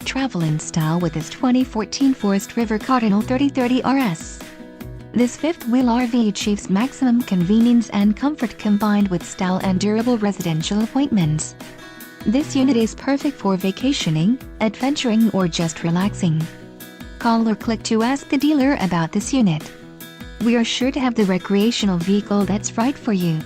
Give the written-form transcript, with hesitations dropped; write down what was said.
travel in style with this 2014 Forest River Cardinal 3030 RS. This fifth-wheel RV achieves maximum convenience and comfort combined with style and durable residential appointments. This unit is perfect for vacationing, adventuring, or just relaxing. Call or click to ask the dealer about this unit. We are sure to have the recreational vehicle that's right for you.